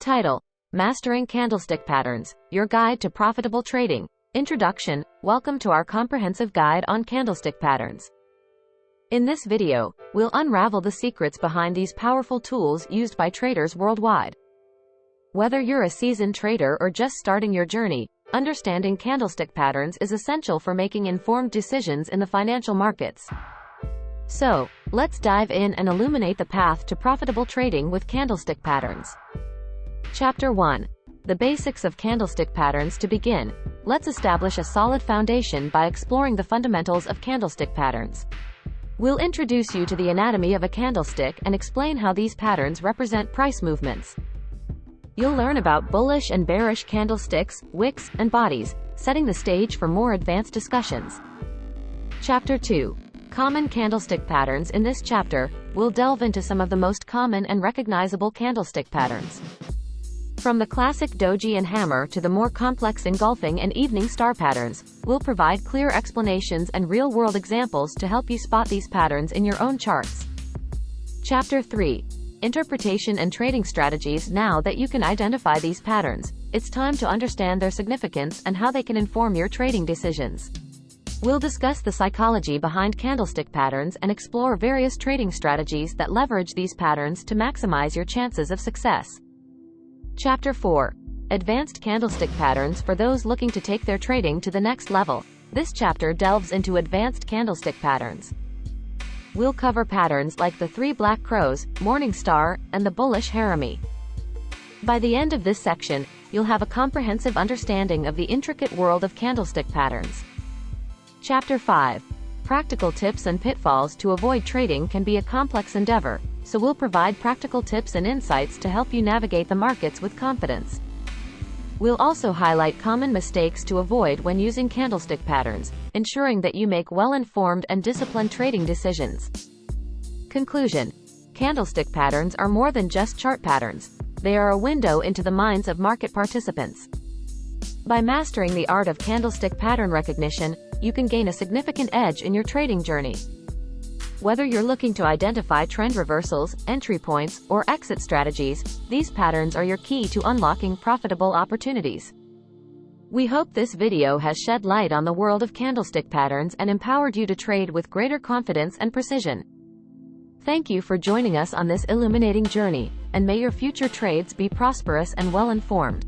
Title: Mastering Candlestick Patterns, Your Guide to Profitable Trading. Introduction: Welcome to our comprehensive guide on candlestick patterns. In this video, we'll unravel the secrets behind these powerful tools used by traders worldwide. Whether you're a seasoned trader or just starting your journey, understanding candlestick patterns is essential for making informed decisions in the financial markets. So, let's dive in and illuminate the path to profitable trading with candlestick patterns. Chapter 1. The Basics of Candlestick Patterns. To begin, let's establish a solid foundation by exploring the fundamentals of candlestick patterns. We'll introduce you to the anatomy of a candlestick and explain how these patterns represent price movements. You'll learn about bullish and bearish candlesticks, wicks, and bodies, setting the stage for more advanced discussions. Chapter 2. Common candlestick patterns. In this chapter, we'll delve into some of the most common and recognizable candlestick patterns. From the classic Doji and hammer to the more complex engulfing and evening star patterns, we'll provide clear explanations and real-world examples to help you spot these patterns in your own charts. Chapter 3. Interpretation and trading strategies. Now that you can identify these patterns, it's time to understand their significance and how they can inform your trading decisions. We'll discuss the psychology behind candlestick patterns and explore various trading strategies that leverage these patterns to maximize your chances of success. Chapter 4. Advanced Candlestick Patterns. For those looking to take their trading to the next level, this chapter delves into advanced candlestick patterns. We'll cover patterns like the three black crows, morning star, and the bullish harami. By the end of this section, you'll have a comprehensive understanding of the intricate world of candlestick patterns. Chapter 5. Practical tips and pitfalls. To avoid trading can be a complex endeavor, so we'll provide practical tips and insights to help you navigate the markets with confidence. We'll also highlight common mistakes to avoid when using candlestick patterns, ensuring that you make well-informed and disciplined trading decisions. Conclusion. Candlestick patterns are more than just chart patterns. They are a window into the minds of market participants. By mastering the art of candlestick pattern recognition, you can gain a significant edge in your trading journey. Whether you're looking to identify trend reversals, entry points, or exit strategies, these patterns are your key to unlocking profitable opportunities. We hope this video has shed light on the world of candlestick patterns and empowered you to trade with greater confidence and precision. Thank you for joining us on this illuminating journey, and may your future trades be prosperous and well-informed.